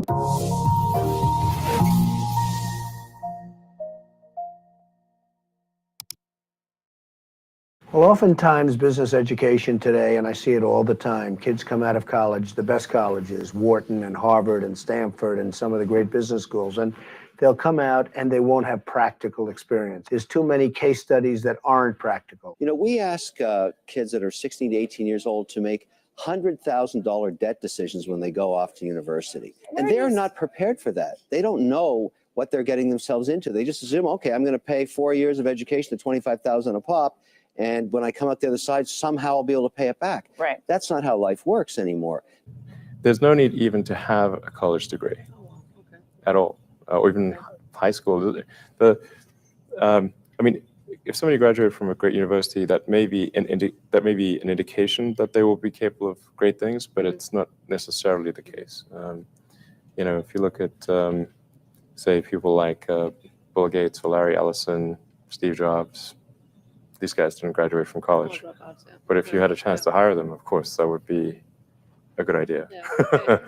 Well, oftentimes business education today, and I see it all the time, kids come out of college, the best colleges, Wharton and Harvard and Stanford and some of the great business schools, and they'll come out and they won't have practical experience. There's too many case studies that aren't practical. You know, we ask kids that are 16 to 18 years old to make $100,000 debt decisions when they go off to university. And they are not prepared for that. They don't know what they're getting themselves into. They just assume, okay, I'm going to pay 4 years of education at $25,000 a pop. And when I come out the other side, somehow I'll be able to pay it back. Right. That's not how life works anymore. There's no need even to have a college degree at all, or even high school. I mean, if somebody graduated from a great university, that may be an indication that they will be capable of great things, but it's not necessarily the case. You know, if you look at, say, people like Bill Gates or Larry Ellison, Steve Jobs, these guys didn't graduate from college. But if you had a chance to hire them, of course, that would be a good idea. Yeah,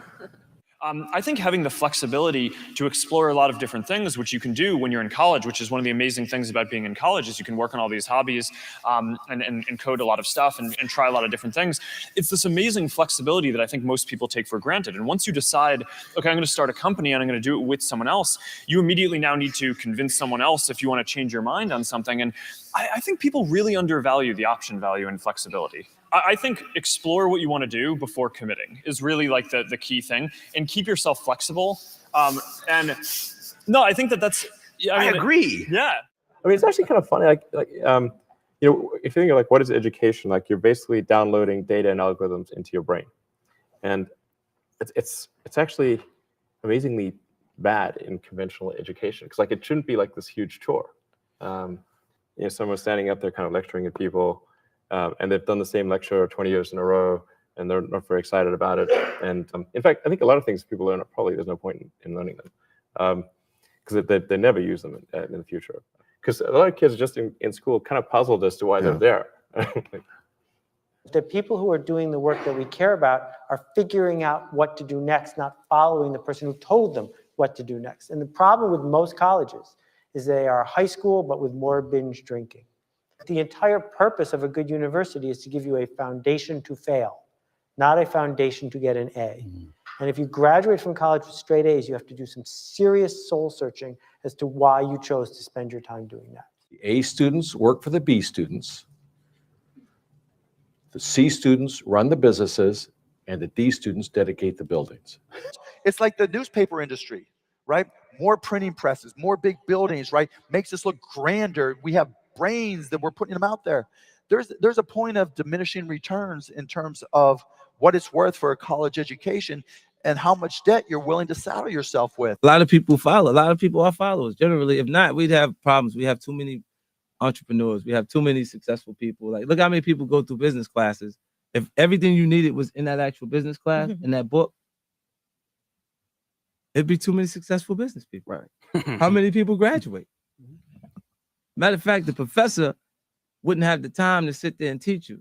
I think having the flexibility to explore a lot of different things, which you can do when you're in college, which is one of the amazing things about being in college, is you can work on all these hobbies and code a lot of stuff and try a lot of different things. It's this amazing flexibility that I think most people take for granted. And once you decide, okay, I'm going to start a company and I'm going to do it with someone else, you immediately now need to convince someone else if you want to change your mind on something. And I think people really undervalue the option value and flexibility. I think explore what you want to do before committing is really like the key thing, and keep yourself flexible. And no, I think that's. I agree. Yeah. I mean, it's actually kind of funny. You know, if you think of like what is education, like you're basically downloading data and algorithms into your brain, and it's actually amazingly bad in conventional education because like it shouldn't be like this huge chore. You know, someone's standing up there kind of lecturing at people. And they've done the same lecture 20 years in a row, and they're not very excited about it. And in fact, I think a lot of things people learn, probably there's no point in learning them because they never use them in the future. Because a lot of kids just in school kind of puzzled as to why they're there. The people who are doing the work that we care about are figuring out what to do next, not following the person who told them what to do next. And the problem with most colleges is they are high school, but with more binge drinking. The entire purpose of a good university is to give you a foundation to fail, not a foundation to get an A. And if you graduate from college with straight A's, you have to do some serious soul searching as to why you chose to spend your time doing that. The A students work for the B students. The C students run the businesses, and the D students dedicate the buildings. It's like the newspaper industry, right? More printing presses, more big buildings, right? Makes us look grander. We have brains that we're putting them out there. There's a point of diminishing returns in terms of what it's worth for a college education and how much debt you're willing to saddle yourself with. A lot of people follow. A lot of people are followers. Generally, if not, we'd have problems. We have too many entrepreneurs. We have too many successful people. Like, look how many people go through business classes. If everything you needed was in that actual business class, in that book, it'd be too many successful business people. Right. How many people graduate? Matter of fact, the professor wouldn't have the time to sit there and teach you.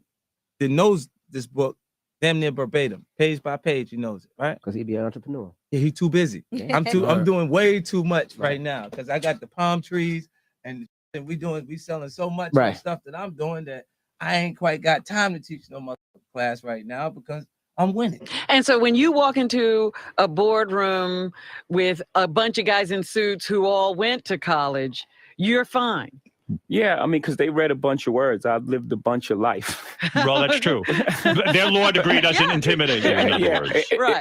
That knows this book damn near verbatim, page by page. He knows it, right? Because he'd be an entrepreneur. Yeah, he's too busy. I'm doing way too much right now because I got the palm trees and we selling so much of the stuff that I'm doing that I ain't quite got time to teach no motherfucking class right now because I'm winning. And so when you walk into a boardroom with a bunch of guys in suits who all went to college, you're fine. Yeah, I mean, because they read a bunch of words. I've lived a bunch of life. Well, that's true. Their law degree doesn't intimidate you, in other words.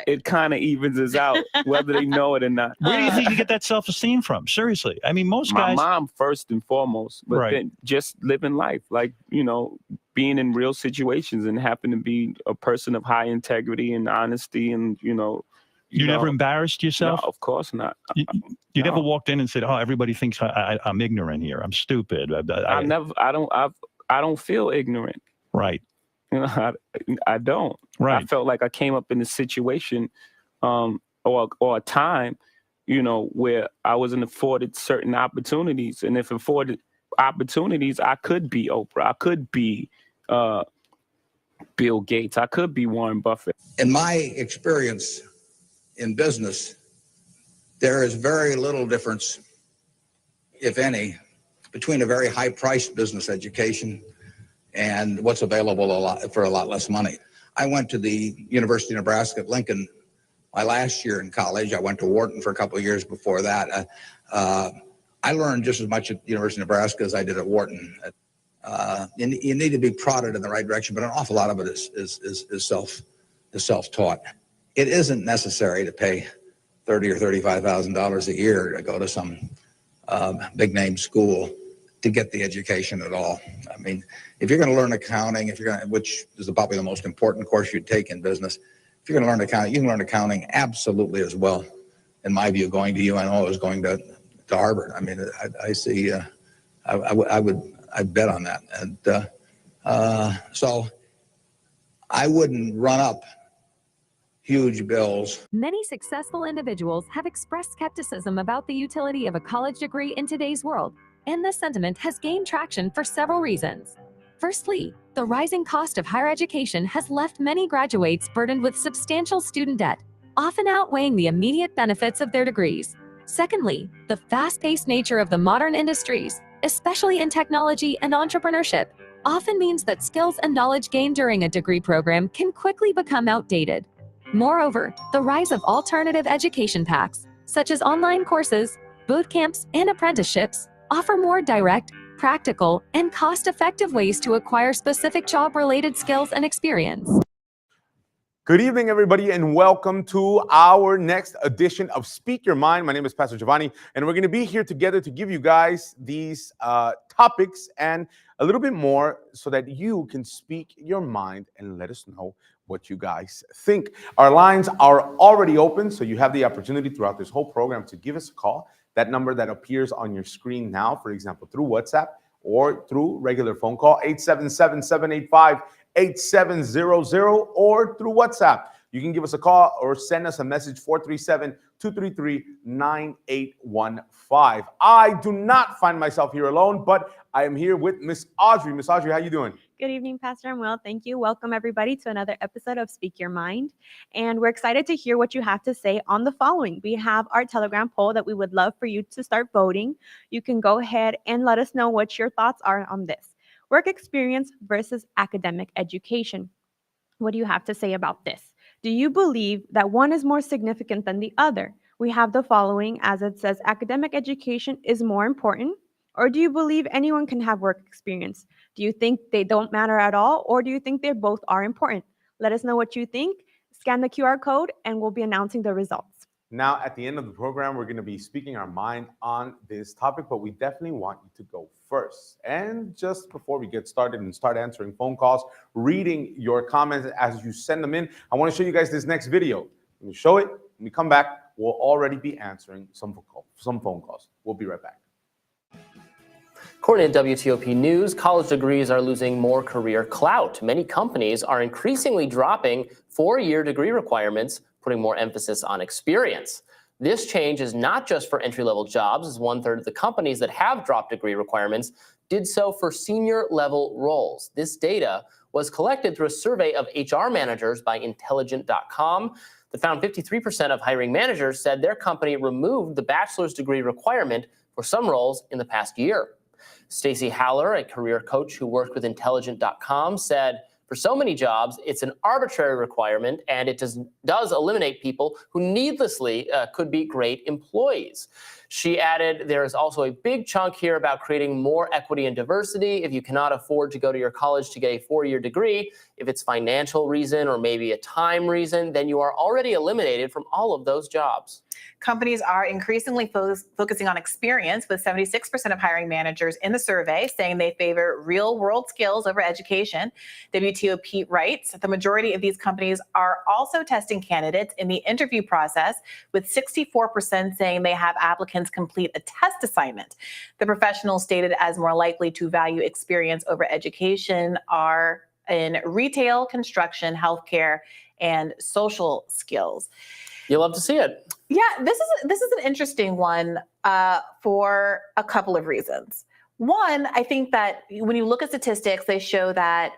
It kind of evens us out, whether they know it or not. Where do you think you get that self-esteem from? Seriously. I mean, most guys... My mom, first and foremost, but then just living life, like, you know, being in real situations and happen to be a person of high integrity and honesty and, you know... You never embarrassed yourself? No, of course not. You never walked in and said, "Oh, everybody thinks I'm ignorant here. I'm stupid." I don't feel ignorant. Right. You know, I don't. Right. I felt like I came up in a situation, or a time, you know, where I wasn't afforded certain opportunities, and if afforded opportunities, I could be Oprah. I could be Bill Gates. I could be Warren Buffett. In my experience in business, There is very little difference, if any, between a very high-priced business education and what's available for a lot less money. I went to the University of Nebraska at Lincoln my last year in college. I went to Wharton for a couple of years before that. I learned just as much at the University of Nebraska as I did at Wharton. You need to be prodded in the right direction, but an awful lot of it is self-taught. It isn't necessary to pay $30,000 or $35,000 a year to go to some big name school to get the education at all. I mean, if you're going to learn accounting, which is probably the most important course you'd take in business, if you're going to learn accounting, you can learn accounting absolutely as well, in my view, going to UNO as going to Harvard. I mean, I see. I'd bet on that, and so I wouldn't run up huge bills. Many successful individuals have expressed skepticism about the utility of a college degree in today's world, and this sentiment has gained traction for several reasons. Firstly, the rising cost of higher education has left many graduates burdened with substantial student debt, often outweighing the immediate benefits of their degrees. Secondly, the fast-paced nature of the modern industries, especially in technology and entrepreneurship, often means that skills and knowledge gained during a degree program can quickly become outdated. Moreover, the rise of alternative education paths, such as online courses, boot camps, and apprenticeships, offer more direct, practical, and cost-effective ways to acquire specific job-related skills and experience. Good evening, everybody, and welcome to our next edition of Speak Your Mind. My name is Pastor Giovanni, and we're going to be here together to give you guys these topics and a little bit more so that you can speak your mind and let us know what you guys think. Our lines are already open, so you have the opportunity throughout this whole program to give us a call. That number that appears on your screen now, for example, through WhatsApp or through regular phone call, 877-785-8700, or through WhatsApp. You can give us a call or send us a message, 437-233-9815. I do not find myself here alone, but I am here with Miss Audrey. Miss Audrey, how you doing? Good evening, Pastor. I'm well. Thank you. Welcome, everybody, to another episode of Speak Your Mind. And we're excited to hear what you have to say on the following. We have our Telegram poll that we would love for you to start voting. You can go ahead and let us know what your thoughts are on this. Work experience versus academic education. What do you have to say about this? Do you believe that one is more significant than the other? We have the following, as it says, academic education is more important, or do you believe anyone can have work experience? Do you think they don't matter at all, or do you think they both are important? Let us know what you think. Scan the QR code, and we'll be announcing the results. Now, at the end of the program, we're going to be speaking our mind on this topic, but we definitely want you to go first. And just before we get started and start answering phone calls, reading your comments as you send them in, I want to show you guys this next video. When we show it, when we come back, we'll already be answering some phone calls. We'll be right back. According to WTOP News, college degrees are losing more career clout. Many companies are increasingly dropping four-year degree requirements, putting more emphasis on experience. This change is not just for entry-level jobs, as 1/3 of the companies that have dropped degree requirements did so for senior-level roles. This data was collected through a survey of HR managers by Intelligent.com that found 53% of hiring managers said their company removed the bachelor's degree requirement for some roles in the past year. Stacey Haller, a career coach who worked with Intelligent.com, said, for so many jobs, it's an arbitrary requirement, and it does eliminate people who needlessly could be great employees. She added, there is also a big chunk here about creating more equity and diversity. If you cannot afford to go to your college to get a four-year degree, if it's financial reason or maybe a time reason, then you are already eliminated from all of those jobs. Companies are increasingly focusing on experience, with 76% of hiring managers in the survey saying they favor real-world skills over education. WTOP writes that the majority of these companies are also testing candidates in the interview process, with 64% saying they have applicants complete a test assignment. The professionals stated as more likely to value experience over education are in retail, construction, healthcare, and social skills. You'll love to see it. Yeah, this is an interesting one for a couple of reasons. One, I think that when you look at statistics, they show that,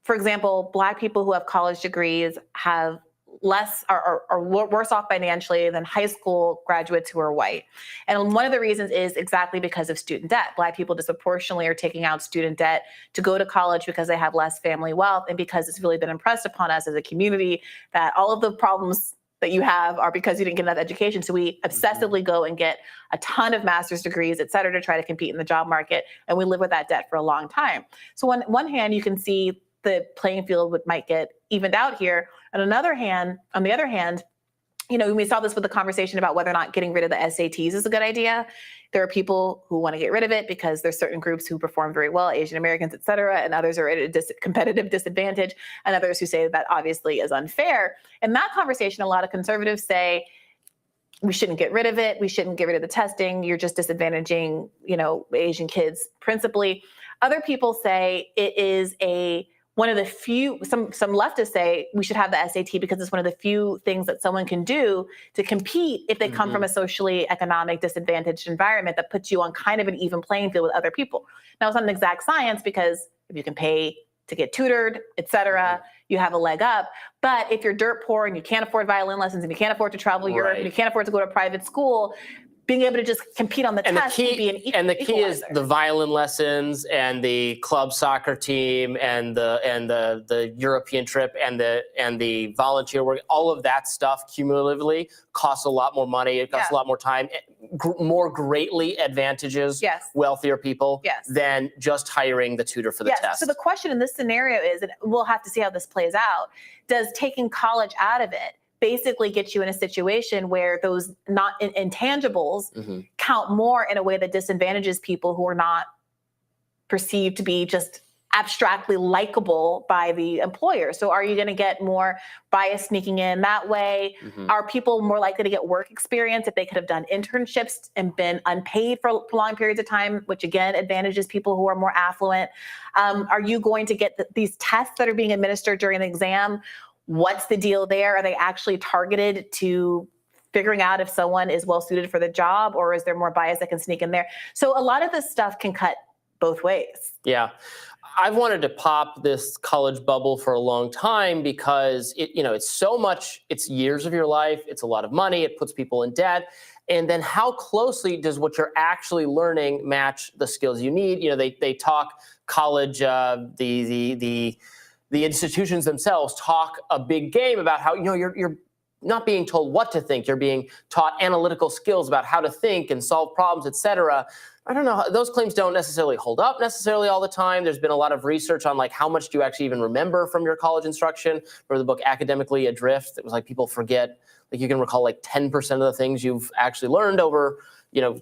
for example, Black people who have college degrees have less are worse off financially than high school graduates who are white. And one of the reasons is exactly because of student debt. Black people disproportionately are taking out student debt to go to college because they have less family wealth, and because it's really been impressed upon us as a community that all of the problems that you have are because you didn't get enough education. So we obsessively go and get a ton of master's degrees, et cetera, to try to compete in the job market. And we live with that debt for a long time. So on one hand, you can see the playing field might get evened out here. On the other hand, you know, we saw this with the conversation about whether or not getting rid of the SATs is a good idea. There are people who want to get rid of it because there's certain groups who perform very well, Asian Americans, et cetera, and others are at a competitive disadvantage, and others who say that obviously is unfair. In that conversation, a lot of conservatives say, we shouldn't get rid of it. We shouldn't get rid of the testing. You're just disadvantaging, you know, Asian kids principally. Other people say it is one of the few, some leftists say we should have the SAT because it's one of the few things that someone can do to compete if they come from a socially economic disadvantaged environment that puts you on kind of an even playing field with other people. Now, it's not an exact science because if you can pay to get tutored, et cetera, you have a leg up. But if you're dirt poor and you can't afford violin lessons and you can't afford to travel Europe and you can't afford to go to a private school, being able to just compete on the test would be an equalizer. And the key is the violin lessons and the club soccer team and the European trip and the volunteer work. All of that stuff cumulatively costs a lot more money. It costs a lot more time. More greatly advantages wealthier people than just hiring the tutor for the test. So the question in this scenario is, and we'll have to see how this plays out, does taking college out of it basically get you in a situation where those not intangibles count more in a way that disadvantages people who are not perceived to be just abstractly likable by the employer? So are you going to get more bias sneaking in that way? Are people more likely to get work experience if they could have done internships and been unpaid for long periods of time, which again advantages people who are more affluent? Are you going to get these tests that are being administered during an exam? What's the deal there? Are they actually targeted to figuring out if someone is well suited for the job, or is there more bias that can sneak in there? So a lot of this stuff can cut both ways. Yeah. I've wanted to pop this college bubble for a long time because it's so much, it's years of your life, it's a lot of money, it puts people in debt. And then how closely does what you're actually learning match the skills you need? You know, they talk college, the institutions themselves talk a big game about how, you're not being told what to think. You're being taught analytical skills about how to think and solve problems, et cetera. I don't know. Those claims don't necessarily hold up necessarily all the time. There's been a lot of research on like how much do you actually even remember from your college instruction. Remember the book Academically Adrift? It was like people forget, like you can recall like 10% of the things you've actually learned over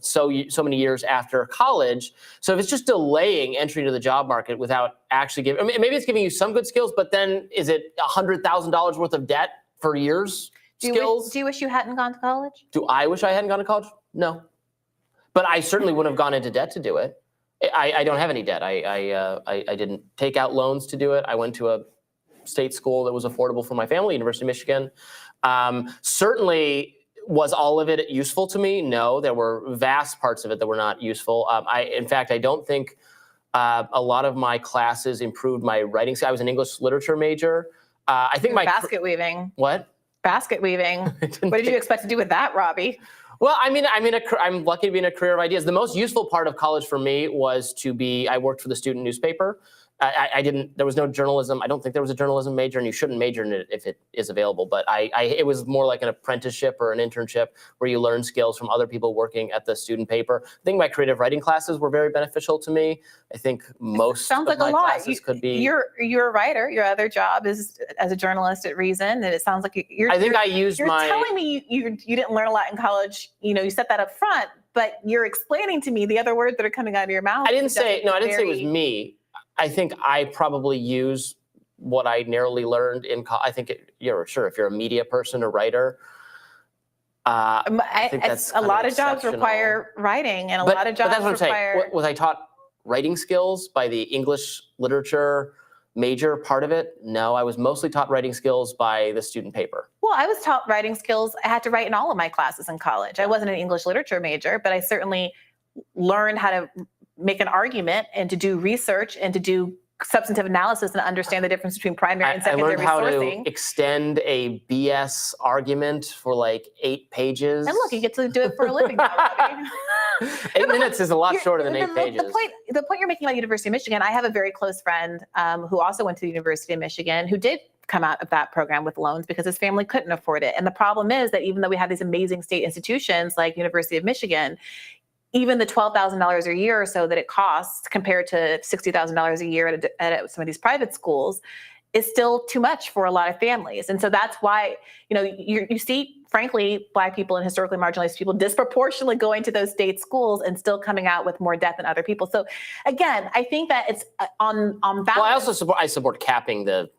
so many years after college. So if it's just delaying entry to the job market without actually giving, maybe it's giving you some good skills, but then is it $100,000 worth of debt for years? Do you wish you hadn't gone to college? Do I wish I hadn't gone to college? No. But I certainly wouldn't have gone into debt to do it. I don't have any debt. I didn't take out loans to do it. I went to a state school that was affordable for my family, University of Michigan. Certainly, was all of it useful to me? No, there were vast parts of it that were not useful. In fact, I don't think a lot of my classes improved my writing skills. I was an English literature major. I think my basket weaving. What? Basket weaving. What did you expect to do with that, Robbie? Well, I'm lucky to be in a career of ideas. The most useful part of college for me was I worked for the student newspaper. There was no journalism. I don't think there was a journalism major, and you shouldn't major in it if it is available. But it was more like an apprenticeship or an internship where you learn skills from other people working at the student paper. I think my creative writing classes were very beneficial to me. I think most of my classes could be. You're a writer. Your other job is as a journalist at Reason, and it sounds like you're. I think I used You're telling me you didn't learn a lot in college. You set that up front, but you're explaining to me the other words that are coming out of your mouth. I didn't say it was me. I think I probably use what I narrowly learned in college. I think if you're a media person or writer, I think that's a lot of jobs require writing, and a lot of jobs that's what require. I'm saying. Was I taught writing skills by the English literature major part of it? No, I was mostly taught writing skills by the student paper. Well, I was taught writing skills. I had to write in all of my classes in college. I wasn't an English literature major, but I certainly learned how to make an argument and to do research and to do substantive analysis and understand the difference between primary and I secondary learned how sourcing. to extend a BS argument for like 8 pages. And look, you get to do it for a living now, Robbie. 8 minutes is a lot shorter than 8 the pages. The point you're making about University of Michigan, I have a very close friend who also went to the University of Michigan who did come out of that program with loans because his family couldn't afford it. And the problem is that even though we have these amazing state institutions like University of Michigan, even the $12,000 a year or so that it costs compared to $60,000 a year at some of these private schools is still too much for a lot of families. And so that's why, you see, frankly, Black people and historically marginalized people disproportionately going to those state schools and still coming out with more debt than other people. So again, I think that it's on balance. Well, I also support capping the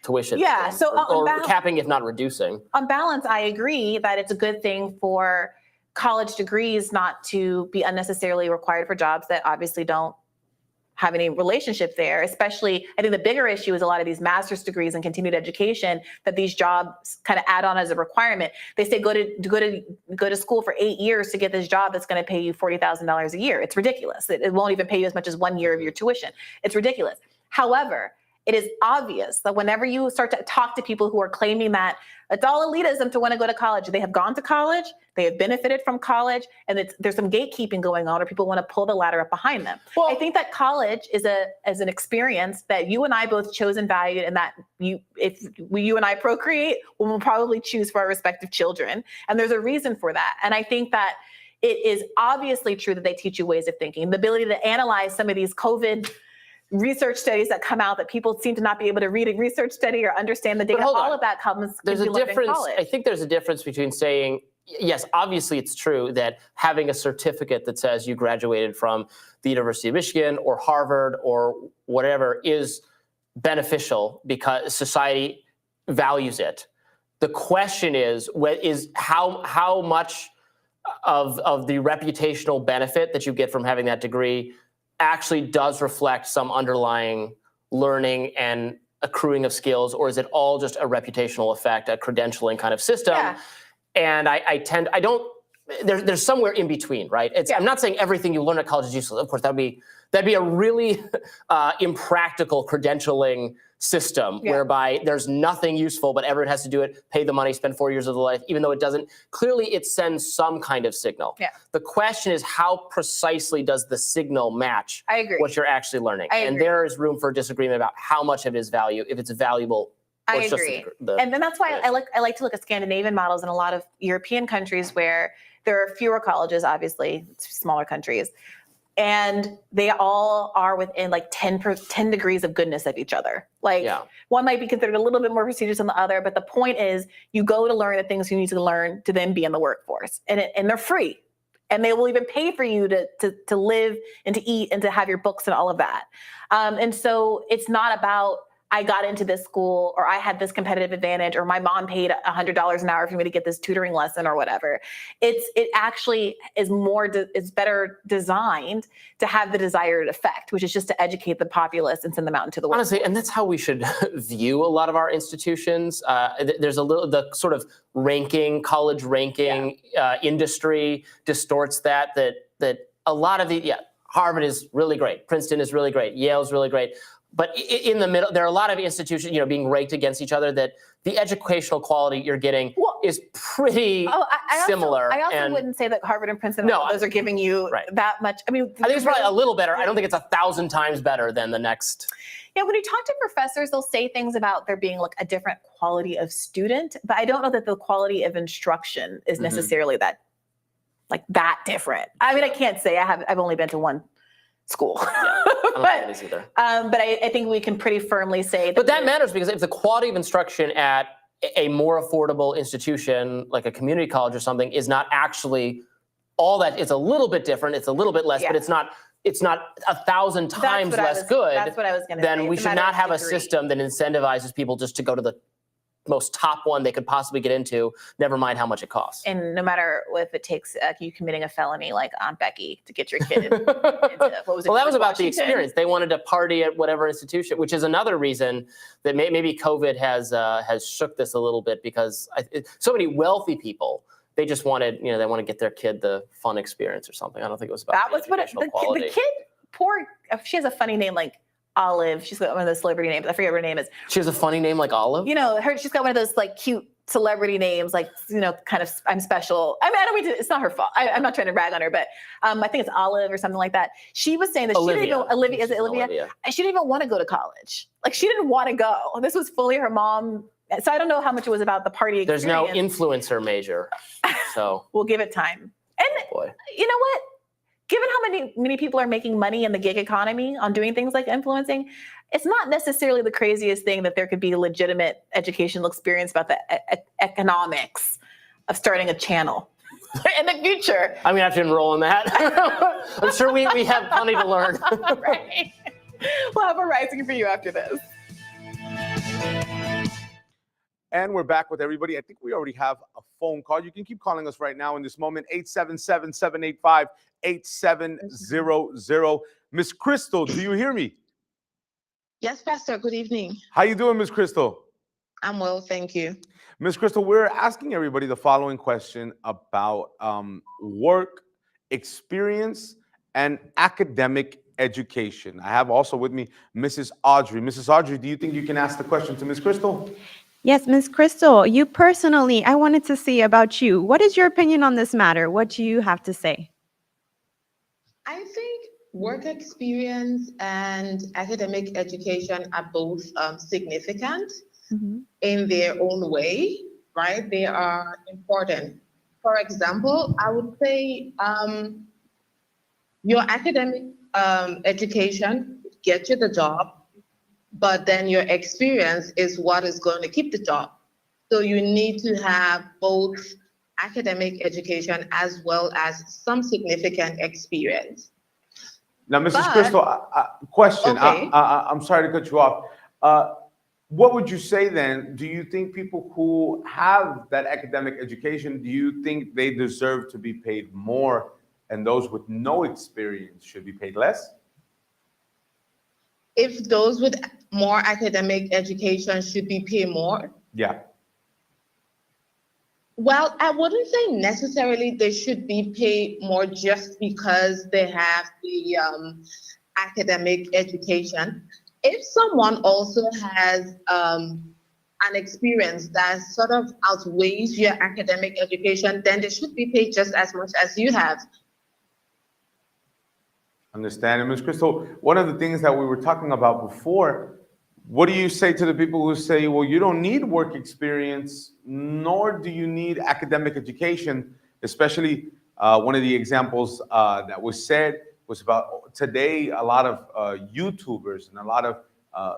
tuition. Yeah, thing, so or capping, if not reducing. On balance, I agree that it's a good thing for college degrees not to be unnecessarily required for jobs that obviously don't have any relationship there. Especially, I think the bigger issue is a lot of these master's degrees and continued education that these jobs kind of add on as a requirement. They say go to school for 8 years to get this job that's going to pay you $40,000 a year. It's ridiculous. It won't even pay you as much as 1 year of your tuition. It's ridiculous. However, it is obvious that whenever you start to talk to people who are claiming that it's all elitism to want to go to college, they have gone to college, they have benefited from college, and there's some gatekeeping going on, or people want to pull the ladder up behind them. Well, I think that college is an experience that you and I both chose and valued, and that you and I procreate, we'll probably choose for our respective children. And there's a reason for that. And I think that it is obviously true that they teach you ways of thinking, the ability to analyze some of these COVID research studies that come out that people seem to not be able to read a research study or understand the data. All of that comes. There's a difference. I think there's a difference between saying, yes, obviously it's true that having a certificate that says you graduated from the University of Michigan or Harvard or whatever is beneficial because society values it. The question is how much of the reputational benefit that you get from having that degree actually does reflect some underlying learning and accruing of skills, or is it all just a reputational effect, a credentialing kind of system? Yeah. And there's somewhere in between, right? I'm not saying everything you learn at college is useless. Of course, that'd be a really impractical credentialing system whereby there's nothing useful, but everyone has to do it, pay the money, spend 4 years of their life, even though it doesn't. Clearly, it sends some kind of signal. Yeah. The question is, how precisely does the signal match what you're actually learning? And there is room for disagreement about how much of it is value, if it's valuable. I agree. And then that's why I like to look at Scandinavian models in a lot of European countries where there are fewer colleges, obviously, smaller countries. And they all are within like 10 degrees of goodness of each other. One might be considered a little bit more prestigious than the other, but the point is you go to learn the things you need to learn to then be in the workforce. And they're free. And they will even pay for you to live and to eat and to have your books and all of that. And so it's not about I got into this school or I had this competitive advantage or my mom paid $100 an hour for me to get this tutoring lesson or whatever. It actually is is better designed to have the desired effect, which is just to educate the populace and send them out into the world. Honestly, and that's how we should view a lot of our institutions. There's the sort of college ranking industry distorts that a lot of Harvard is really great, Princeton is really great, Yale's really great. But in the middle, there are a lot of institutions, being ranked against each other that the educational quality you're getting is pretty similar. I also wouldn't say that Harvard and Princeton, those are giving you that much. I mean, I think it's probably a little better. I don't think it's 1,000 times better than the next. Yeah, when you talk to professors, they'll say things about there being like a different quality of student, but I don't know that the quality of instruction is necessarily that different. I mean, I can't say I've only been to one school. I don't think it is either. But I think we can pretty firmly say that. But that matters because if the quality of instruction at a more affordable institution, like a community college or something, is not actually all that, it's a little bit different, it's a little bit less, but it's not 1,000 times less good. That's what I was going to say. Then we should not have a system that incentivizes people just to go to the most top one they could possibly get into, never mind how much it costs. And no matter if it takes you committing a felony like Aunt Becky to get your kid into what was it? Well, that was about the experience. They wanted to party at whatever institution, which is another reason that maybe COVID has shook this a little bit because so many wealthy people, they just wanted, they want to get their kid the fun experience or something. I don't think it was about the kid, she has a funny name like Olive. She's got one of those celebrity names. I forget what her name is. She has a funny name like Olive. You know, she's got one of those like cute celebrity names, like, you know, kind of I'm special. I mean, I don't mean to, it's not her fault. I'm not trying to rag on her, but I think it's Olive or something like that. She was saying that she didn't even, Olivia, is it Olivia? She didn't even want to go to college. Like she didn't want to go. This was fully her mom. So I don't know how much it was about the party experience. There's no influencer major, so. We'll give it time. And you know what? Given how many people are making money in the gig economy on doing things like influencing, it's not necessarily the craziest thing that there could be a legitimate educational experience about the economics of starting a channel in the future. I'm gonna have to enroll in that. I'm sure we have plenty to learn. Right. We'll have a rising for you after this. And we're back with everybody. I think we already have a phone call. You can keep calling us right now in this moment, 877-785-8700. Miss Crystal, do you hear me? Yes, Pastor. Good evening. How you doing, Miss Crystal? I'm well, thank you. Miss Crystal, we're asking everybody the following question about work experience and academic education. I have also with me Mrs. Audrey. Mrs. Audrey, do you think you can ask the question to Miss Crystal? Yes, Ms. Crystal, you personally, I wanted to see about you. What is your opinion on this matter? What do you have to say? I think work experience and academic education are both significant in their own way, right? They are important. For example, I would say your academic education gets you the job, but then your experience is what is going to keep the job. So you need to have both academic education as well as some significant experience. Now, Mrs. Crystal, question. Okay. I'm sorry to cut you off. What would you say then? Do you think people who have that academic education, do you think they deserve to be paid more, and those with no experience should be paid less? If those with more academic education should be paid more? Yeah. Well, I wouldn't say necessarily they should be paid more just because they have the academic education. If someone also has an experience that sort of outweighs your academic education, then they should be paid just as much as you have. Understand. And Ms. Crystal, one of the things that we were talking about before, what do you say to the people who say, well, you don't need work experience, nor do you need academic education, especially one of the examples that was said was about today, a lot of YouTubers and a lot of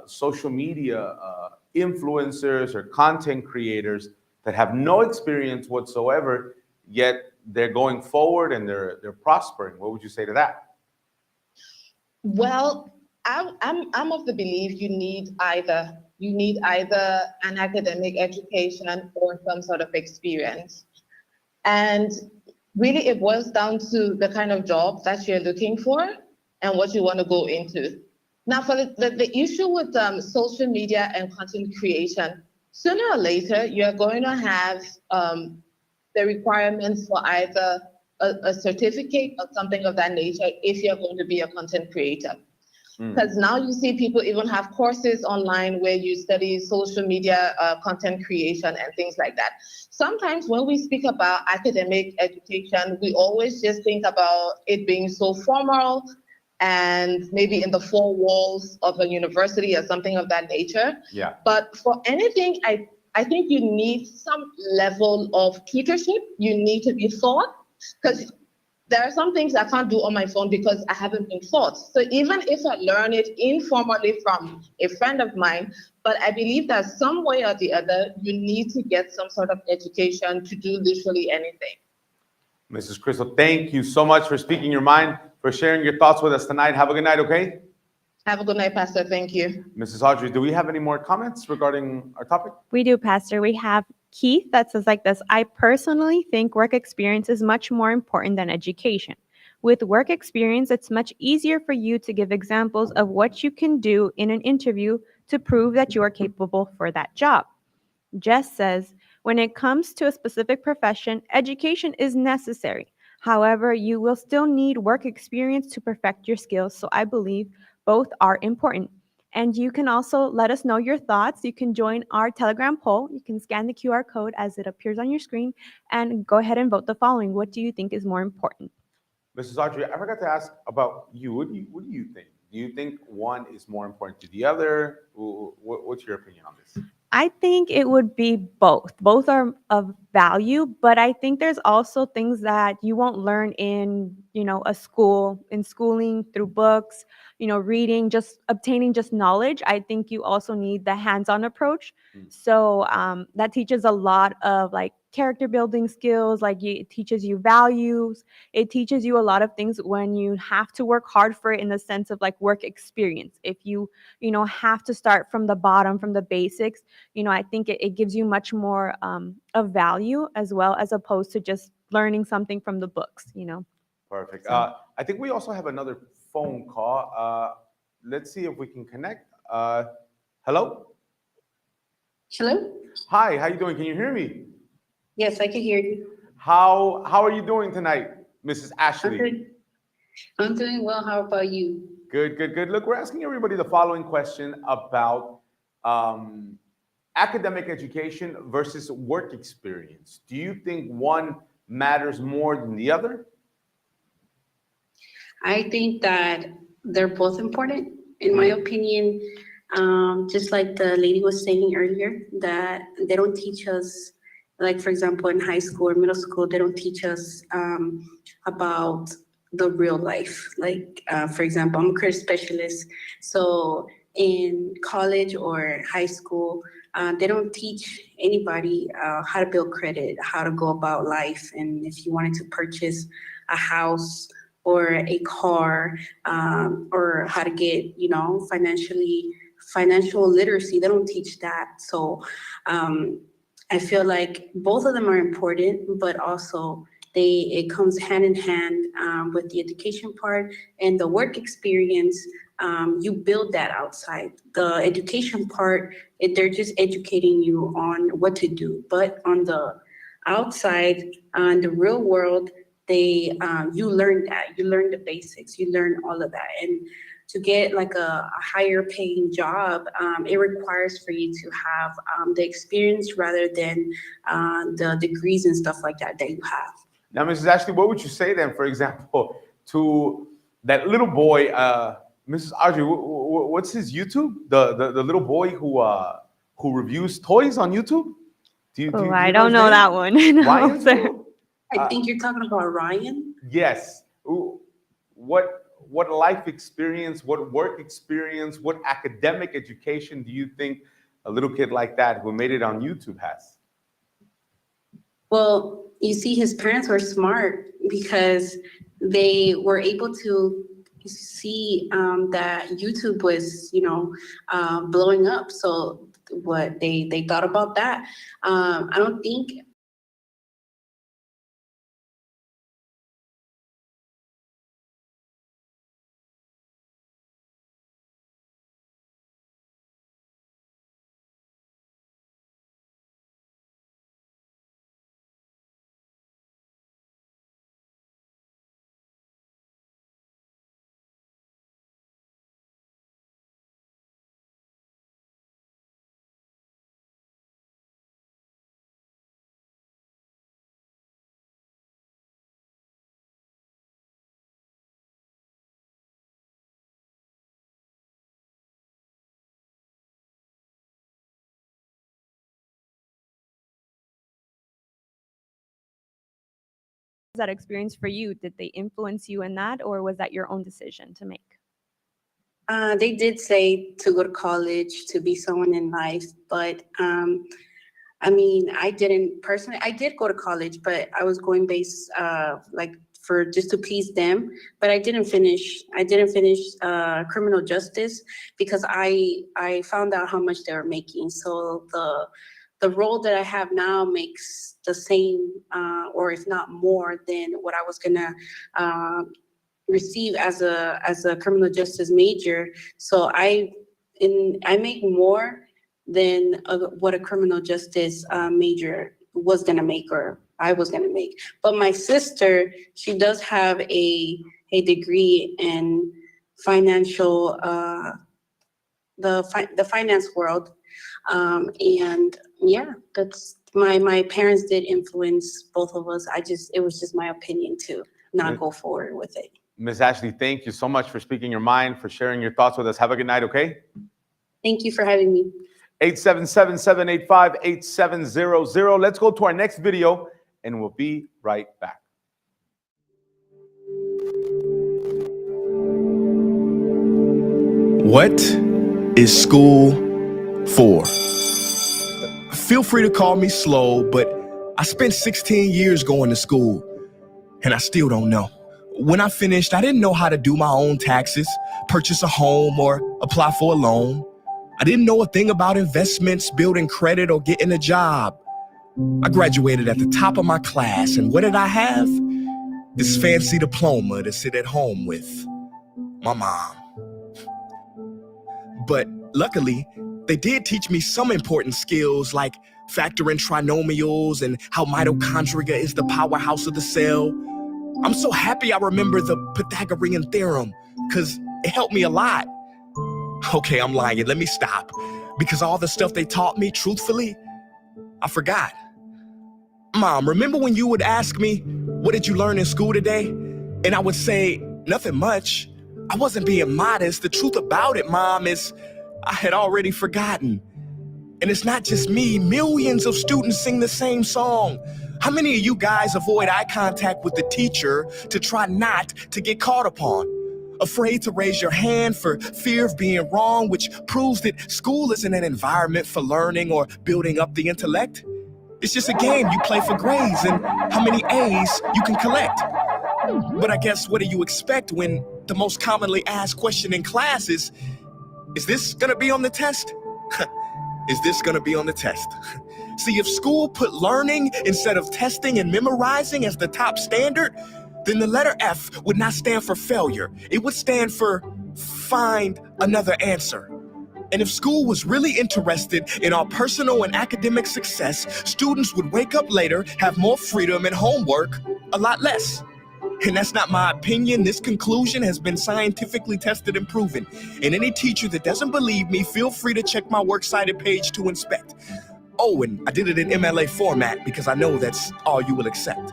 social media influencers or content creators that have no experience whatsoever, yet they're going forward and they're prospering. What would you say to that? Well, I'm of the belief you need either. You need either an academic education or some sort of experience. And really it boils down to the kind of job that you're looking for and what you want to go into. Now for the issue with social media and content creation, sooner or later, you're going to have the requirements for either a certificate or something of that nature if you're going to be a content creator. Because now you see people even have courses online where you study social media content creation and things like that. Sometimes when we speak about academic education, we always just think about it being so formal and maybe in the four walls of a university or something of that nature. Yeah. But for anything, I think you need some level of tutorship. You need to be taught, because there are some things I can't do on my phone because I haven't been taught. So even if I learn it informally from a friend of mine, but I believe that some way or the other, you need to get some sort of education to do literally anything. Mrs. Crystal, thank you so much for speaking your mind, for sharing your thoughts with us tonight. Have a good night, okay? Have a good night, Pastor. Thank you. Mrs. Audrey, do we have any more comments regarding our topic? We do, Pastor. We have Keith that says like this: I personally think work experience is much more important than education. With work experience, it's much easier for you to give examples of what you can do in an interview to prove that you are capable for that job. Jess says, when it comes to a specific profession, education is necessary. However, you will still need work experience to perfect your skills, so I believe both are important. And you can also let us know your thoughts. You can join our Telegram poll. You can scan the QR code as it appears on your screen and go ahead and vote the following. What do you think is more important? Mrs. Audrey, I forgot to ask about you. What do you think? Do you think one is more important to the other? What's your opinion on this? I think it would be both. Both are of value, but I think there's also things that you won't learn in, in schooling, through books, reading, just obtaining just knowledge. I think you also need the hands-on approach. So that teaches a lot of like character building skills, like it teaches you values. It teaches you a lot of things when you have to work hard for it in the sense of like work experience. If you have to start from the bottom, from the basics, I think it gives you much more of value as well, as opposed to just learning something from the books, Perfect. So- I think we also have another phone call. Let's see if we can connect. Hello? Hello? Hi, how you doing? Can you hear me? Yes, I can hear you. How are you doing tonight, Mrs. Ashley? I'm doing well. How about you? Good. Look, we're asking everybody the following question about academic education versus work experience. Do you think one matters more than the other? I think that they're both important. In my opinion, just like the lady was saying earlier, that they don't teach us, like for example, in high school or middle school, they don't teach us about the real life. Like, for example, I'm a career specialist. So in college or high school, they don't teach anybody how to build credit, how to go about life. And if you wanted to purchase a house or a car, or how to get, financial literacy, they don't teach that. So I feel like both of them are important, but also it comes hand in hand with the education part and the work experience. You build that outside. The education part, they're just educating you on what to do. But on the outside, in the real world, you learn that. You learn the basics. You learn all of that. And to get like a higher paying job, it requires for you to have the experience rather than the degrees and stuff like that you have. Now, Mrs. Ashley, what would you say then, for example, to that little boy, Mrs. Audrey, what's his YouTube? The little boy who reviews toys on YouTube? I don't know that one. No, Ryan? sir. I think you're talking about Ryan. Yes. What life experience, what work experience, what academic education do you think a little kid like that who made it on YouTube has? Well, you see, his parents were smart because they were able to see that YouTube was, blowing up. So what they thought about that. I don't think That experience for you? Did they influence you in that, or was that your own decision to make? they did say to go to college, to be someone in life, but I mean, I didn't personally. I did go to college, but I was going based like for just to please them. But I didn't finish. I didn't finish criminal justice because I found out how much they were making. So the role that I have now makes the same, or if not more, than what I was gonna receive as a criminal justice major. So I make more than what a criminal justice major was gonna make, or I was gonna make. But my sister, she does have a degree in financial the finance world. And yeah, that's my parents did influence both of us. It was just my opinion to not go forward with it. Ms. Ashley, thank you so much for speaking your mind, for sharing your thoughts with us. Have a good night, okay? Thank you for having me. 877-785-8700. Let's go to our next video, and we'll be right back. What is school for? Feel free to call me slow, but I spent 16 years going to school, and I still don't know. When I finished, I didn't know how to do my own taxes, purchase a home, or apply for a loan. I didn't know a thing about investments, building credit, or getting a job. I graduated at the top of my class, and what did I have? This fancy diploma to sit at home with my mom. But luckily, they did teach me some important skills like factoring trinomials and how mitochondria is the powerhouse of the cell. I'm so happy I remember the Pythagorean theorem because it helped me a lot. Okay, I'm lying. Let me stop. Because all the stuff they taught me, truthfully, I forgot. Mom, remember when you would ask me, what did you learn in school today? And I would say, nothing much. I wasn't being modest. The truth about it, Mom, is I had already forgotten. And it's not just me. Millions of students sing the same song. How many of you guys avoid eye contact with the teacher to try not to get caught upon? Afraid to raise your hand for fear of being wrong, which proves that school isn't an environment for learning or building up the intellect. It's just a game you play for grades and how many A's you can collect. But I guess what do you expect when the most commonly asked question in class is this gonna be on the test? Is this gonna be on the test? See, if school put learning instead of testing and memorizing as the top standard, then the letter F would not stand for failure. It would stand for find another answer. And if school was really interested in our personal and academic success, students would wake up later, have more freedom and homework, a lot less. And that's not my opinion. This conclusion has been scientifically tested and proven. And any teacher that doesn't believe me, feel free to check my works cited page to inspect. Oh, and I did it in MLA format because I know that's all you will accept.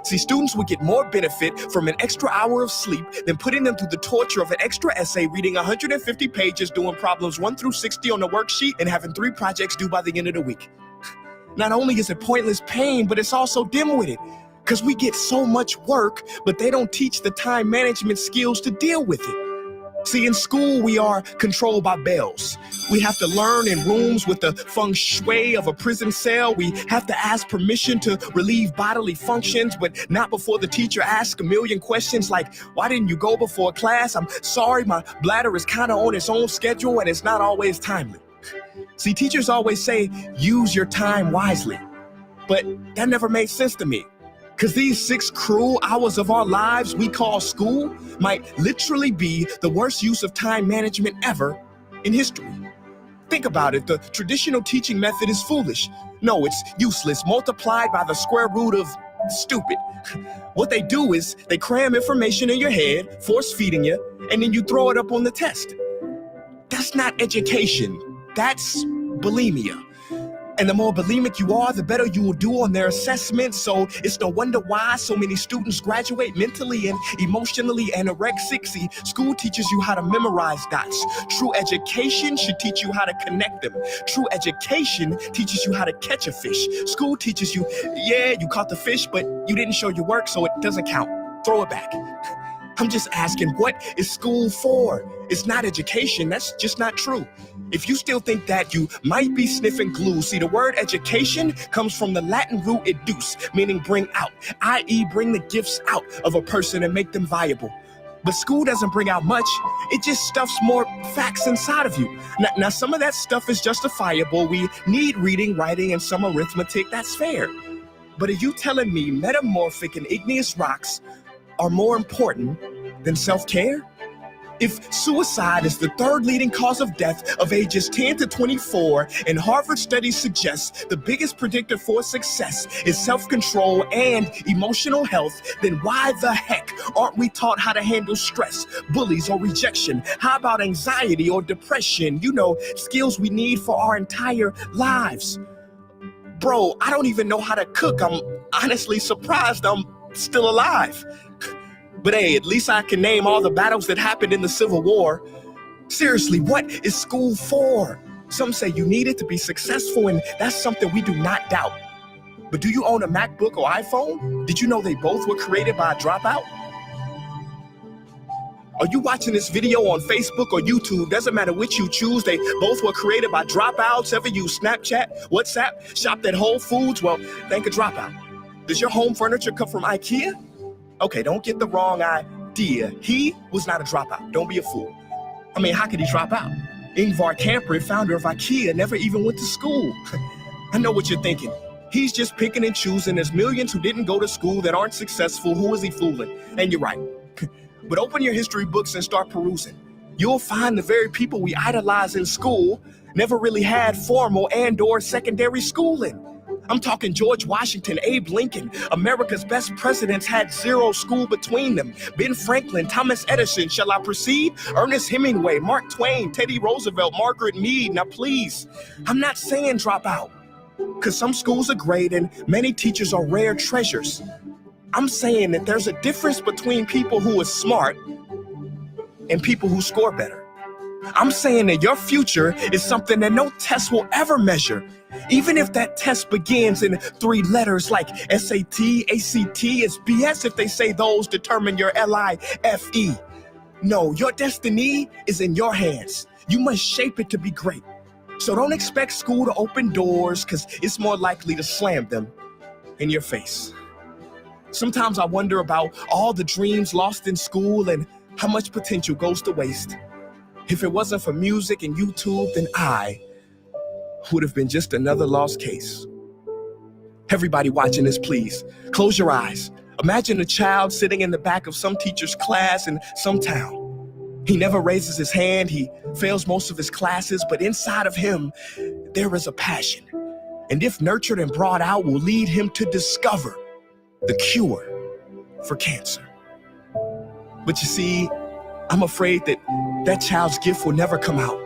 See, students would get more benefit from an extra hour of sleep than putting them through the torture of an extra essay, reading 150 pages, doing problems 1 through 60 on the worksheet, and having 3 projects due by the end of the week. Not only is it pointless pain, but it's also dim-witted, because we get so much work, but they don't teach the time management skills to deal with it. See, in school, we are controlled by bells. We have to learn in rooms with the feng shui of a prison cell. We have to ask permission to relieve bodily functions, but not before the teacher asks a million questions like, why didn't you go before class? I'm sorry, my bladder is kind of on its own schedule and it's not always timely. See, teachers always say, use your time wisely, but that never made sense to me. Because these 6 cruel hours of our lives we call school might literally be the worst use of time management ever in history. Think about it, the traditional teaching method is foolish. No, it's useless, multiplied by the square root of stupid. What they do is they cram information in your head, force feeding you, and then you throw it up on the test. That's not education, that's bulimia. And the more bulimic you are, the better you will do on their assessment. So it's no wonder why so many students graduate mentally and emotionally anorexic. See, school teaches you how to memorize dots. True education should teach you how to connect them. True education teaches you how to catch a fish. School teaches you, yeah, you caught the fish, but you didn't show your work, so it doesn't count. Throw it back. I'm just asking, what is school for? It's not education, that's just not true. If you still think that, you might be sniffing glue. See, the word education comes from the Latin root educe, meaning bring out, i.e. bring the gifts out of a person and make them viable. But school doesn't bring out much, it just stuffs more facts inside of you. Now some of that stuff is justifiable. We need reading, writing, and some arithmetic, that's fair. But are you telling me metamorphic and igneous rocks are more important than self-care? If suicide is the third leading cause of death of ages 10 to 24, and Harvard studies suggest the biggest predictor for success is self-control and emotional health, then why the heck aren't we taught how to handle stress, bullies, or rejection? How about anxiety or depression? You know, skills we need for our entire lives. Bro, I don't even know how to cook. I'm honestly surprised I'm still alive. But hey, at least I can name all the battles that happened in the Civil War. Seriously, what is school for? Some say you need it to be successful, and that's something we do not doubt. But do you own a MacBook or iPhone? Did you know they both were created by a dropout? Are you watching this video on Facebook or YouTube? Doesn't matter which you choose, they both were created by dropouts. Ever use Snapchat, WhatsApp, shopped at Whole Foods? Well, thank a dropout. Does your home furniture come from IKEA? Okay, don't get the wrong idea. He was not a dropout. Don't be a fool. I mean, how could he drop out? Ingvar Kamprad, founder of IKEA, never even went to school. I know what you're thinking. He's just picking and choosing. There's millions who didn't go to school that aren't successful. Who is he fooling? And you're right. But open your history books and start perusing. You'll find the very people we idolize in school never really had formal and/or secondary schooling. I'm talking George Washington, Abe Lincoln. America's best presidents had zero school between them. Ben Franklin, Thomas Edison, shall I proceed? Ernest Hemingway, Mark Twain, Teddy Roosevelt, Margaret Mead. Now please, I'm not saying drop out, because some schools are great and many teachers are rare treasures. I'm saying that there's a difference between people who are smart and people who score better. I'm saying that your future is something that no test will ever measure. Even if that test begins in 3 letters like SAT, ACT, it's BS if they say those determine your LIFE. No, your destiny is in your hands. You must shape it to be great. So don't expect school to open doors, because it's more likely to slam them in your face. Sometimes I wonder about all the dreams lost in school and how much potential goes to waste. If it wasn't for music and YouTube, then I would have been just another lost case. Everybody watching this, please, close your eyes. Imagine a child sitting in the back of some teacher's class in some town. He never raises his hand, he fails most of his classes, but inside of him, there is a passion. And if nurtured and brought out, will lead him to discover the cure for cancer. But you see, I'm afraid that that child's gift will never come out.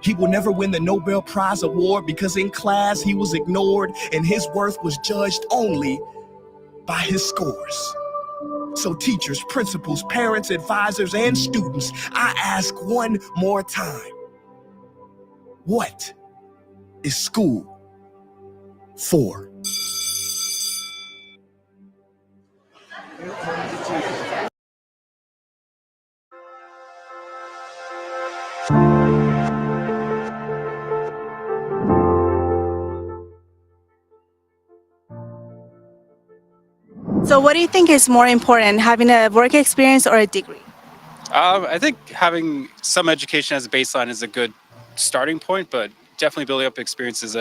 He will never win the Nobel Prize award because in class he was ignored and his worth was judged only by his scores. So teachers, principals, parents, advisors, and students, I ask one more time, what is school for? So what do you think is more important, having a work experience or a degree? I think having some education as a baseline is a good starting point, but definitely building up experience is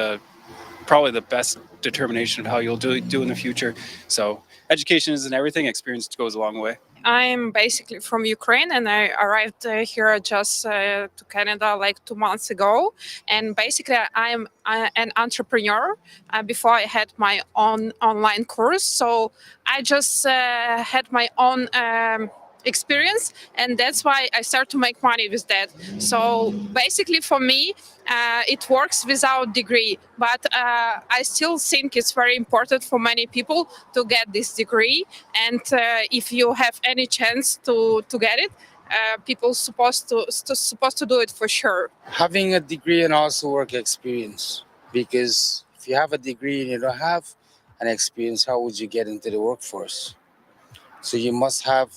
probably the best determination of how you'll do in the future. So education isn't everything, experience goes a long way. I'm basically from Ukraine, and I arrived here just to Canada like 2 months ago. And basically, I'm an entrepreneur. Before I had my own online course, so I just had my own experience, and that's why I start to make money with that. So basically, for me, it works without degree, but I still think it's very important for many people to get this degree. And if you have any chance to get it, people supposed to do it for sure. Having a degree and also work experience, because if you have a degree and you don't have an experience, how would you get into the workforce? So you must have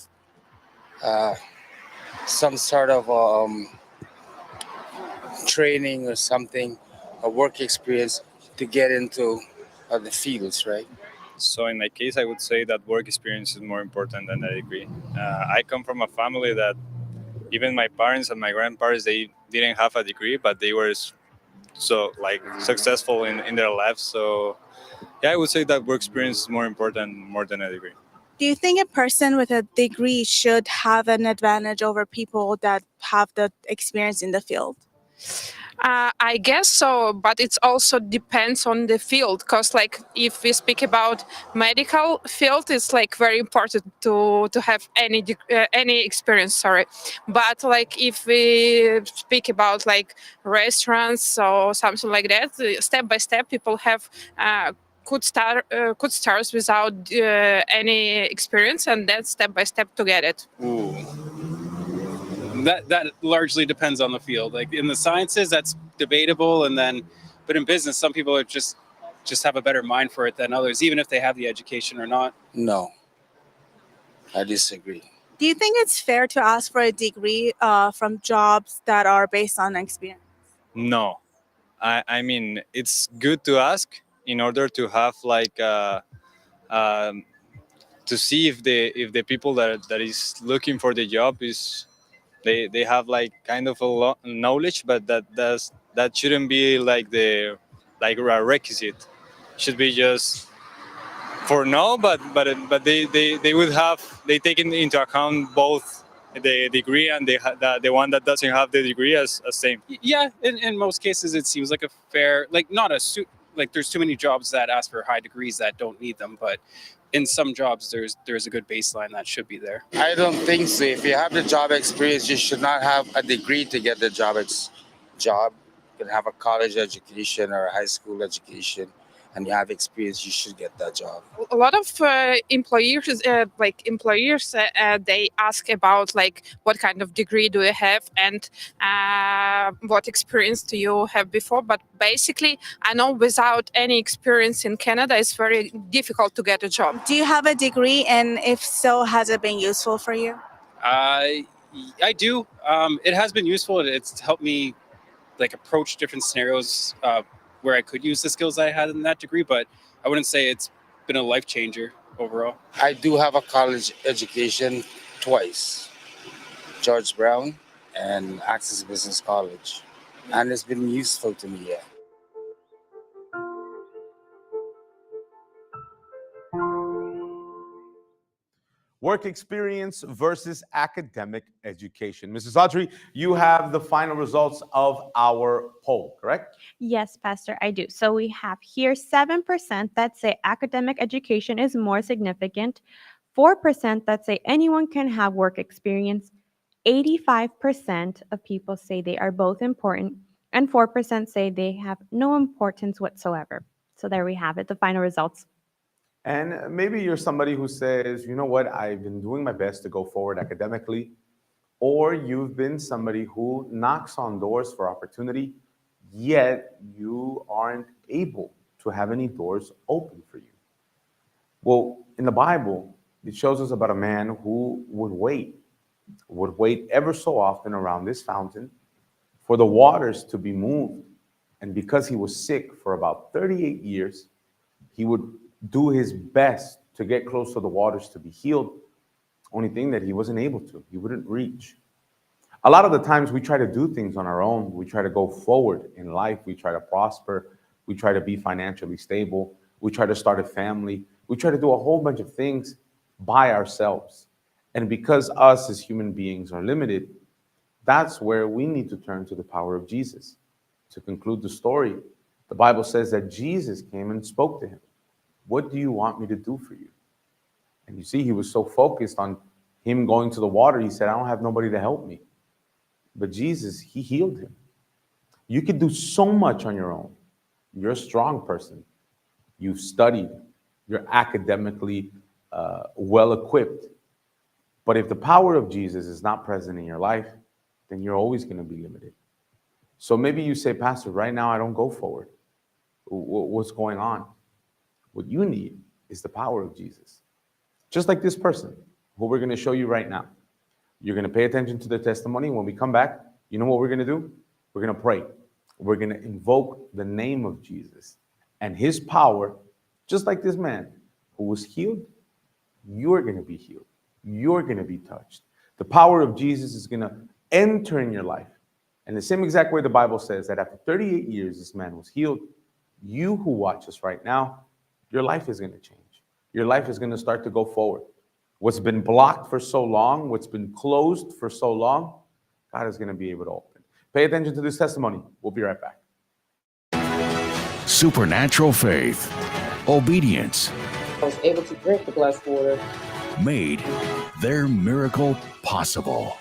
some sort of training or something, a work experience to get into the fields, right? So in my case, I would say that work experience is more important than a degree. I come from a family that even my parents and my grandparents, they didn't have a degree, but they were successful in their lives. So yeah, I would say that work experience is more important more than a degree. Do you think a person with a degree should have an advantage over people that have the experience in the field? I guess so, but it also depends on the field. Because, like, if we speak about medical field, it's like very important to have any experience. Sorry, but like if we speak about like restaurants or something like that, step by step, people have. Could start without any experience, and then step by step to get it. Ooh. That largely depends on the field. Like in the sciences, that's debatable, and then, but in business, some people are just have a better mind for it than others, even if they have the education or not. No, I disagree. Do you think it's fair to ask for a degree from jobs that are based on experience? No, I mean it's good to ask in order to have like to see if the people that is looking for the job is they have like kind of a knowledge, but that shouldn't be like a requisite. Should be just for no, but they would have they take into account both the degree and the one that doesn't have the degree as same. Yeah, in most cases, it seems like a fair, like not a suit. Like there's too many jobs that ask for high degrees that don't need them, but in some jobs there's a good baseline that should be there. I don't think so. If you have the job experience, you should not have a degree to get the job. You can have a college education or a high school education, and you have experience, you should get that job. A lot of employers, they ask about like what kind of degree do you have and what experience do you have before. But basically, I know without any experience in Canada, it's very difficult to get a job. Do you have a degree, and if so, has it been useful for you? I do. It has been useful. It's helped me like approach different scenarios where I could use the skills I had in that degree, but I wouldn't say it's been a life changer overall. I do have a college education twice, George Brown and Access Business College, and it's been useful to me, yeah. Work experience versus academic education. Mrs. Audrey, you have the final results of our poll, correct? Yes, Pastor, I do. So we have here 7% that say academic education is more significant, 4% that say anyone can have work experience, 85% of people say they are both important, and 4% say they have no importance whatsoever. So there we have it, the final results. And maybe you're somebody who says, you know what, I've been doing my best to go forward academically, or you've been somebody who knocks on doors for opportunity, yet you aren't able to have any doors open for you. Well, in the Bible, it shows us about a man who would wait ever so often around this fountain for the waters to be moved. And because he was sick for about 38 years, he would do his best to get close to the waters to be healed. Only thing that he wasn't able to, he wouldn't reach. A lot of the times we try to do things on our own. We try to go forward in life. We try to prosper. We try to be financially stable. We try to start a family. We try to do a whole bunch of things by ourselves. And because us as human beings are limited, that's where we need to turn to the power of Jesus. To conclude the story, the Bible says that Jesus came and spoke to him. What do you want me to do for you? And you see, he was so focused on him going to the water, he said, I don't have nobody to help me. But Jesus, he healed him. You can do so much on your own. You're a strong person. You've studied. You're academically well-equipped. But if the power of Jesus is not present in your life, then you're always going to be limited. So maybe you say, Pastor, right now I don't go forward. What's going on? What you need is the power of Jesus. Just like this person, who we're going to show you right now. You're going to pay attention to the testimony. When we come back, you know what we're going to do? We're going to pray. We're going to invoke the name of Jesus and his power, just like this man who was healed. You're going to be healed. You're going to be touched. The power of Jesus is going to enter in your life. And the same exact way the Bible says that after 38 years, this man was healed. You who watch us right now, your life is going to change. Your life is going to start to go forward. What's been blocked for so long, what's been closed for so long, God is going to be able to open. Pay attention to this testimony. We'll be right back. Supernatural faith, obedience, I was able to drink the blessed water, made their miracle possible.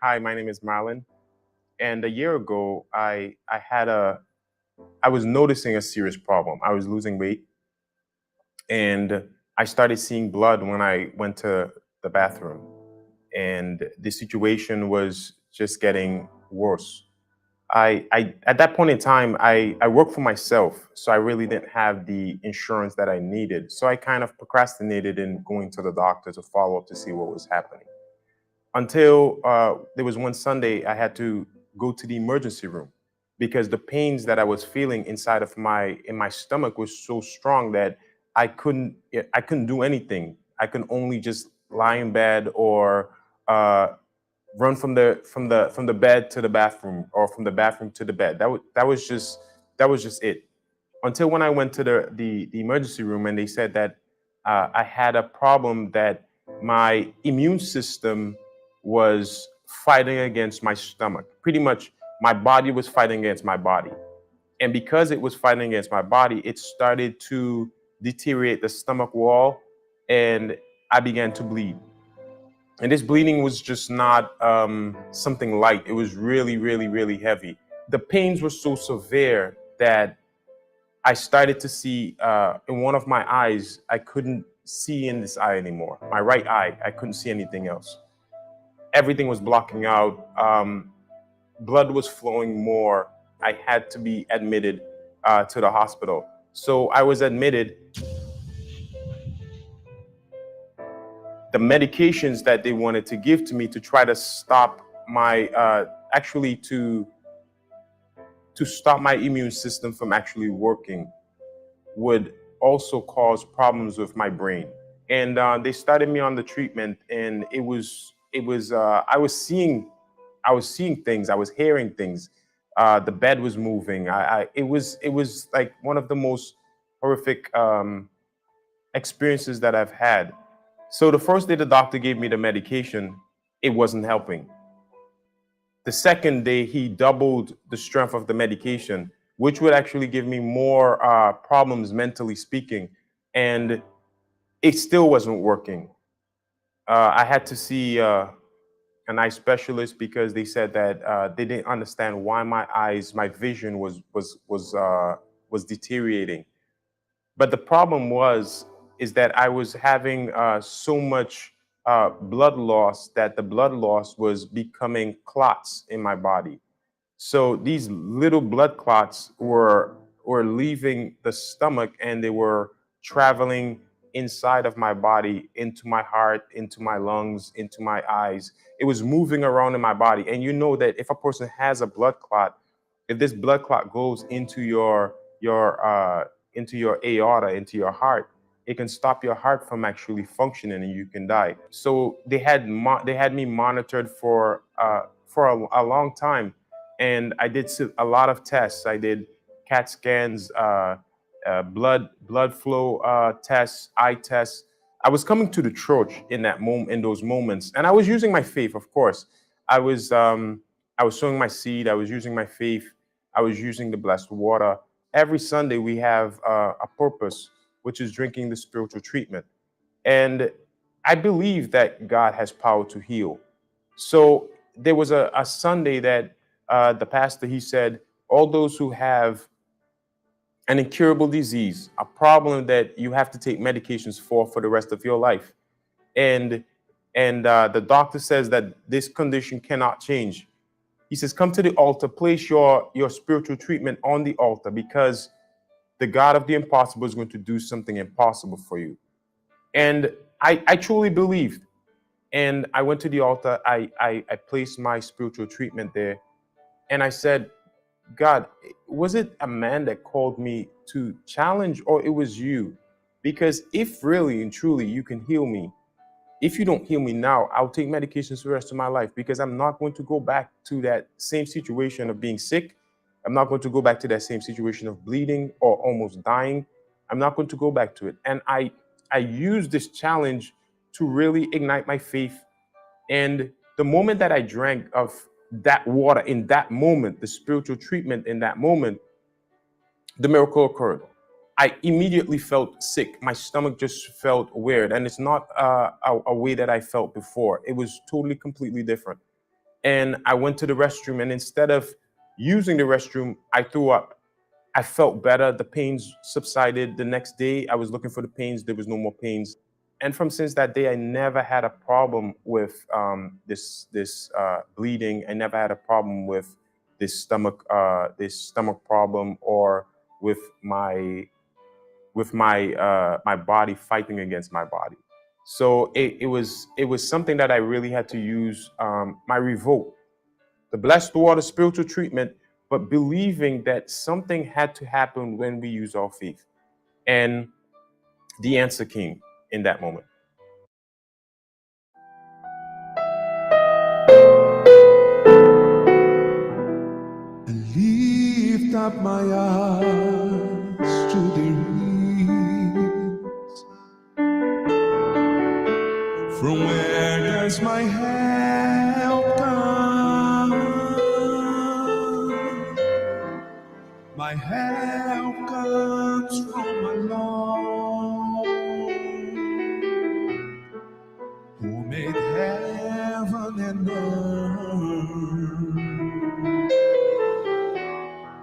Hi, my name is Marlon. And a year ago, I was noticing a serious problem. I was losing weight, and I started seeing blood when I went to the bathroom. And the situation was just getting worse. At that point in time, I worked for myself, so I really didn't have the insurance that I needed. So I kind of procrastinated in going to the doctor to follow up to see what was happening. Until there was one Sunday, I had to go to the emergency room because the pains that I was feeling inside of my stomach was so strong that I couldn't do anything. I could only just lie in bed or run from the bed to the bathroom or from the bathroom to the bed. That was just it. Until when I went to the emergency room and they said that I had a problem, that my immune system was fighting against my stomach. Pretty much my body was fighting against my body. And because it was fighting against my body, it started to deteriorate the stomach wall and I began to bleed. And this bleeding was just not something light. It was really, really, really heavy. The pains were so severe that I started to see in one of my eyes, I couldn't see in this eye anymore. My right eye, I couldn't see anything else. Everything was blocking out. Blood was flowing more. I had to be admitted to the hospital. So I was admitted. The medications that they wanted to give to me to try to stop my, to stop my immune system from actually working would also cause problems with my brain. And they started me on the treatment, and I was seeing things, I was hearing things. The bed was moving. It was like one of the most horrific experiences that I've had. So the first day the doctor gave me the medication, it wasn't helping. The second day, he doubled the strength of the medication, which would actually give me more problems mentally speaking, and it still wasn't working. I had to see an eye specialist because they said that they didn't understand why my vision was deteriorating. But the problem is that I was having so much blood loss that the blood loss was becoming clots in my body. So these little blood clots were leaving the stomach and they were traveling inside of my body, into my heart, into my lungs, into my eyes. It was moving around in my body. And you know that if a person has a blood clot, if this blood clot goes into your aorta, into your heart, it can stop your heart from actually functioning and you can die. So they had me monitored for a long time, and I did a lot of tests. I did CAT scans, blood flow tests, eye tests. I was coming to the church in those moments, and I was using my faith, of course. I was sowing my seed. I was using my faith. I was using the blessed water. Every Sunday we have a purpose, which is drinking the spiritual treatment. And I believe that God has power to heal. So there was a Sunday that the pastor, he said, all those who have an incurable disease, a problem that you have to take medications for the rest of your life. And the doctor says that this condition cannot change. He says, come to the altar, place your spiritual treatment on the altar, because the God of the impossible is going to do something impossible for you. And I truly believed. And I went to the altar. I placed my spiritual treatment there. And I said, God, was it a man that called me to challenge, or it was you? Because if really and truly you can heal me, if you don't heal me now, I'll take medications for the rest of my life, because I'm not going to go back to that same situation of being sick. I'm not going to go back to that same situation of bleeding or almost dying. I'm not going to go back to it. And I I used this challenge to really ignite my faith. And the moment that I drank of that water in that moment, the spiritual treatment in that moment, the miracle occurred. I immediately felt sick. My stomach just felt weird. And it's not a way that I felt before. It was totally, completely different. And I went to the restroom, and instead of using the restroom, I threw up. I felt better. The pains subsided. The next day, I was looking for the pains. There was no more pains. And since that day, I never had a problem with this bleeding. I never had a problem with this stomach problem, or with my body fighting against my body. So it was something that I really had to use my revolt, the blessed water spiritual treatment, but believing that something had to happen when we use our faith. And the answer came in that moment. Lift up my eyes to the hills, from where does my help come? My help comes from my Lord, who made heaven and earth.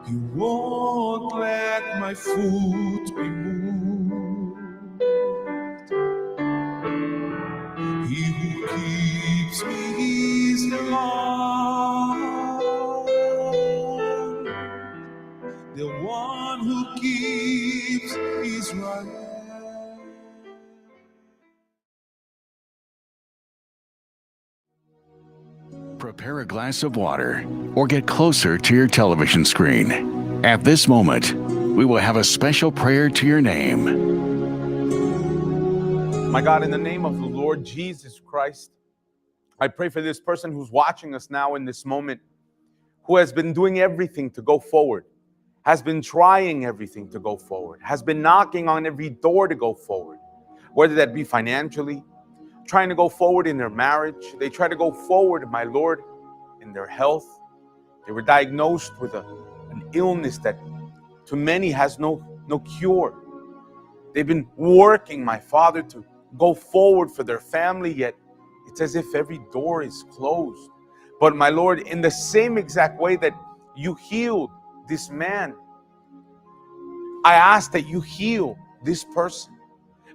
He won't let my foot be moved. He who keeps me is the Lord, the one who keeps Israel. Prepare a glass of water or get closer to your television screen. At this moment, we will have a special prayer to your name. My God, in the name of the Lord Jesus Christ, I pray for this person who's watching us now in this moment, who has been doing everything to go forward, has been trying everything to go forward, has been knocking on every door to go forward, whether that be financially, trying to go forward in their marriage. They try to go forward, my Lord, in their health. They were diagnosed with an illness that to many has no cure. They've been working, my Father, to go forward for their family, yet it's as if every door is closed. But my Lord, in the same exact way that you healed this man, I ask that you heal this person.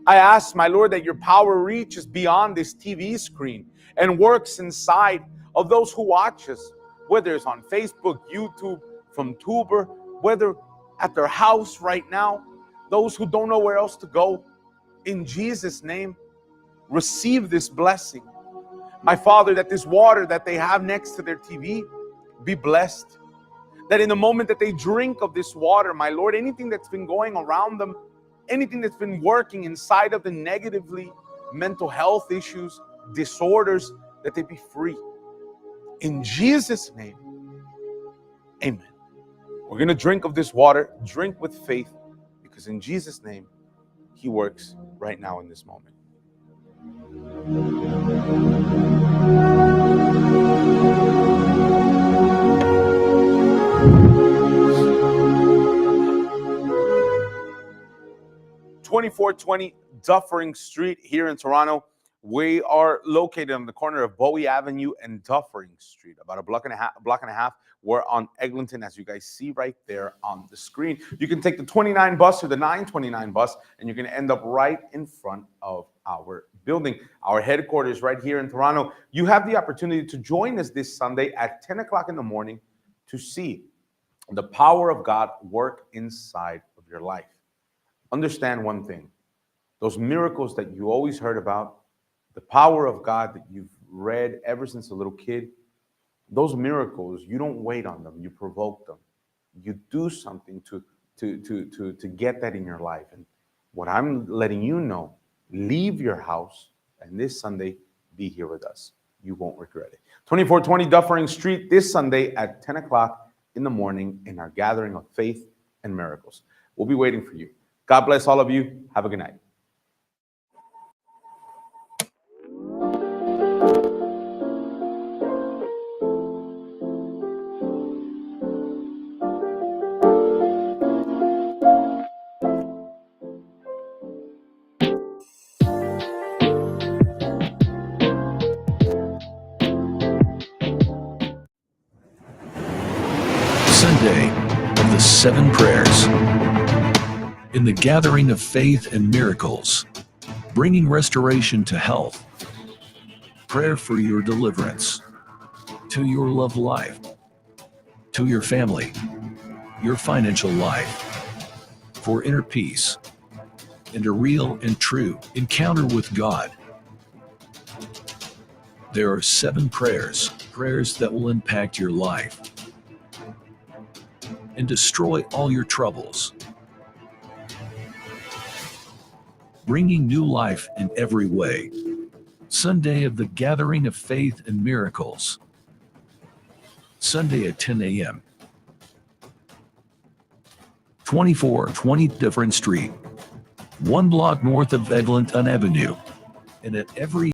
I ask, my Lord, that your power reaches beyond this TV screen and works inside of those who watch us, whether it's on Facebook, YouTube, from Tuber, whether at their house right now, those who don't know where else to go. In Jesus' name, receive this blessing. My Father, that this water that they have next to their TV be blessed. That in the moment that they drink of this water, my Lord, anything that's been going around them, anything that's been working inside of them negatively, mental health issues, disorders, that they be free. In Jesus' name, amen. We're going to drink of this water, drink with faith, because in Jesus' name, He works right now in this moment. (2420) Dufferin Street here in Toronto. We are located on the corner of Bowie Avenue and Dufferin Street, about a block and a half. We're on Eglinton, as you guys see right there on the screen. You can take the 29 bus or the 929 bus, and you can end up right in front of our building. Our headquarters right here in Toronto. You have the opportunity to join us this Sunday at 10 o'clock in the morning to see the power of God work inside of your life. Understand one thing. Those miracles that you always heard about, the power of God that you've read ever since a little kid, those miracles, you don't wait on them, you provoke them. You do something to get that in your life. And what I'm letting you know, leave your house and this Sunday, be here with us. You won't regret it. 2420 Dufferin Street this Sunday at 10 o'clock in the morning in our gathering of faith and miracles. We'll be waiting for you. God bless all of you. Have a good night. 7 prayers. In the gathering of faith and miracles, bringing restoration to health, prayer for your deliverance, to your love life, to your family, your financial life, for inner peace, and a real and true encounter with God. There are 7 prayers that will impact your life and destroy all your troubles, bringing new life in every way. Sunday of the Gathering of Faith and Miracles. Sunday at 10 a.m. 2420 Different Street, 1 block north of Eglinton Avenue, and at every